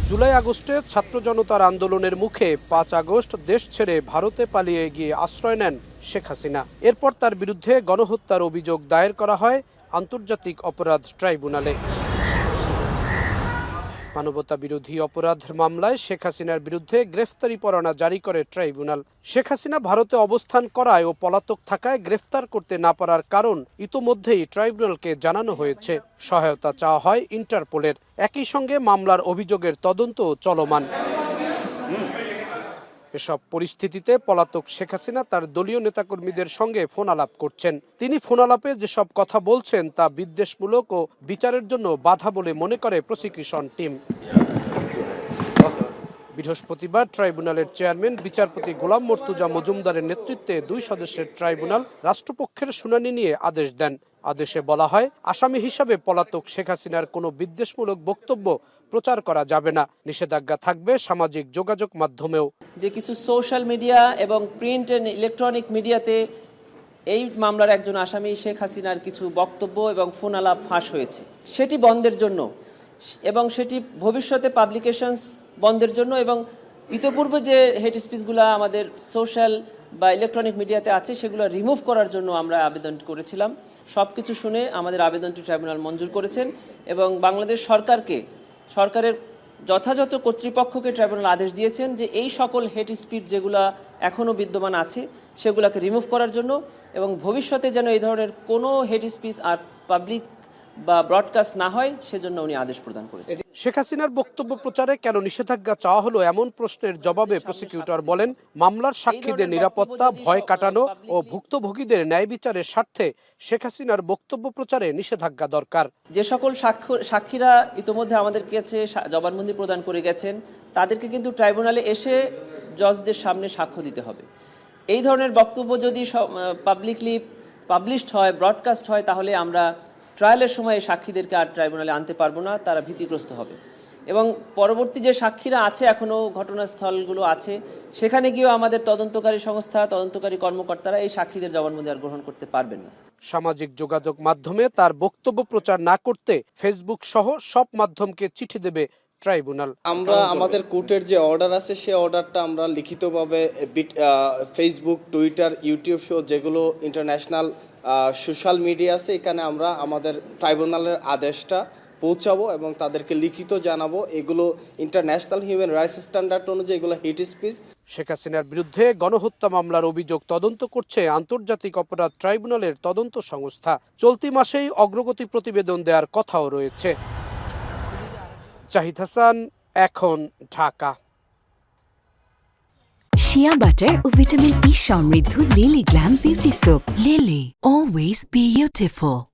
জুলাই আগস্টে ছাত্র জনতার আন্দোলনের মুখে ৫ আগস্ট দেশ ছেড়ে ভারতে পালিয়ে গিয়ে আশ্রয় নেন শেখ হাসিনা। এরপর তার বিরুদ্ধে গণহত্যার অভিযোগ দায়ের করা হয় আন্তর্জাতিক অপরাধ ট্রাইব্যুনালে। মানবতা বিরোধী অপরাধ মামলায় শেখ হাসিনার বিরুদ্ধে গ্রেফতারি পরোয়ানা জারি করে ট্রাইব্যুনাল। শেখ হাসিনা ভারতে অবস্থান করায় ও পলাতক থাকায় গ্রেফতার করতে না পারার কারণ ইতোমধ্যেই ট্রাইব্যুনালকে জানানো হয়েছে। সহায়তা চাওয়া হয় ইন্টারপোলের। একই সঙ্গে মামলার অভিযোগের তদন্ত চলমান। এসব পরিস্থিতিতে পলাতক শেখ হাসিনা তার দলীয় নেতাকর্মীদের সঙ্গে ফোন আলাপ করছেন। তিনি ফোন আলাপে যেসব কথা বলছেন তা বিদ্বেষমূলক ও বিচারের জন্য বাধা বলে মনে করে প্রসিকিউশন টিম। বৃহস্পতিবার ট্রাইব্যুনালের চেয়ারম্যান বিচারপতি গোলাম মর্তুজা মজুমদারের নেতৃত্বে 2 সদস্যের ট্রাইব্যুনাল রাষ্ট্রপক্ষের শুনানি নিয়ে আদেশ দেন। আদেশে বলা হয়, আসামি হিসাবে পলাতক শেখ হাসিনার কোনো বিদ্বেষমূলক বক্তব্য প্রচার করা যাবে না। নিষেধাজ্ঞা থাকবে সামাজিক যোগাযোগ মাধ্যমেও। যে কিছু সোশ্যাল মিডিয়া এবং প্রিন্ট এন্ড ইলেকট্রনিক মিডিয়াতে এই মামলার একজন আসামি শেখ হাসিনার কিছু বক্তব্য এবং ফোন আলাপ ফাঁস হয়েছে, সেটি বন্ধের জন্য এবং সেটি ভবিষ্যতে পাবলিকেশনস বন্ধের জন্য এবং ইতোপূর্বে যে হেট স্পিচগুলো আমাদের সোশ্যাল বা ইলেকট্রনিক মিডিয়াতে আছে সেগুলো রিমুভ করার জন্য আমরা আবেদন করেছিলাম। সব কিছু শুনে আমাদের আবেদনটি ট্রাইব্যুনাল মঞ্জুর করেছেন এবং বাংলাদেশ সরকারের যথাযথ কর্তৃপক্ষকে ট্রাইব্যুনাল আদেশ দিয়েছেন যে এই সকল হেট স্পিচ যেগুলো এখনও বিদ্যমান আছে সেগুলোকে রিমুভ করার জন্য এবং ভবিষ্যতে যেন এই ধরনের কোনো হেট স্পিচ আর পাবলিক বা ব্রডকাস্ট না হয় সেজন্য উনি আদেশ প্রদান করেছেন। শেখ হাসিনার বক্তব্য প্রচারে কেন নিষেধাজ্ঞা চাওয়া হলো এমন প্রশ্নের জবাবে প্রসিকিউটর বলেন, মামলার সাক্ষীদের নিরাপত্তা, ভয় কাটানো ও ভুক্তভোগীদের ন্যায় বিচারের স্বার্থে শেখ হাসিনার বক্তব্য প্রচারে নিষেধাজ্ঞা দরকার। যে সকল সাক্ষীরা ইতোমধ্যে আমাদের কাছে জবানবন্দি প্রদান করে গেছেন তাদেরকে কিন্তু ট্রাইব্যুনালে এসে জজদের সামনে সাক্ষ্য দিতে হবে। এই ধরনের বক্তব্য যদি পাবলিকলি পাবলিশড হয়, ব্রডকাস্ট হয়, তাহলে আমরা ট্রায়ালের সময় সাক্ষীদেরকে আর ট্রাইব্যুনালে আনতে পারবো না, তারা ভীতিগ্রস্ত হবে এবং পরবর্তী যে সাক্ষীরা আছে এখনও ঘটনাস্থলগুলো আছে সেখানে গিয়েও আমাদের তদন্তকারী সংস্থা, তদন্তকারী কর্মকর্তারা এই সাক্ষীদের জবানবন্দি আর গ্রহণ করতে পারবেন না। সামাজিক যোগাযোগ মাধ্যমে তার বক্তব্য প্রচার না করতে ফেসবুক সহ সব মাধ্যমকে চিঠি দেবে ট্রাইব্যুনাল। আমরা আমাদের কোর্টের যে অর্ডার আছে সেই অর্ডারটা আমরা লিখিতভাবে ফেসবুক, টুইটার, ইউটিউব সহ যেগুলো ইন্টারন্যাশনাল সোশ্যাল মিডিয়া আছে এখানে আমরা আমাদের ট্রাইব্যুনালের আদেশটা পৌঁছাবো এবং তাদেরকে লিখিত জানাবো। এগুলো ইন্টারন্যাশনাল হিউম্যান রাইটস স্ট্যান্ডার্ড অনুযায়ী এগুলো হেট স্পিচ। শেখ হাসিনার বিরুদ্ধে গণহত্যা মামলার অভিযোগ তদন্ত করছে আন্তর্জাতিক অপরাধ ট্রাইব্যুনালের তদন্ত সংস্থা। চলতি মাসেই অগ্রগতি প্রতিবেদন দেওয়ার কথাও রয়েছে। জাহিদ হাসান, এখন, ঢাকা। শিয়া বাটার ও ভিটামিন ই সমৃদ্ধ lily glam beauty soap. Lily, always beautiful.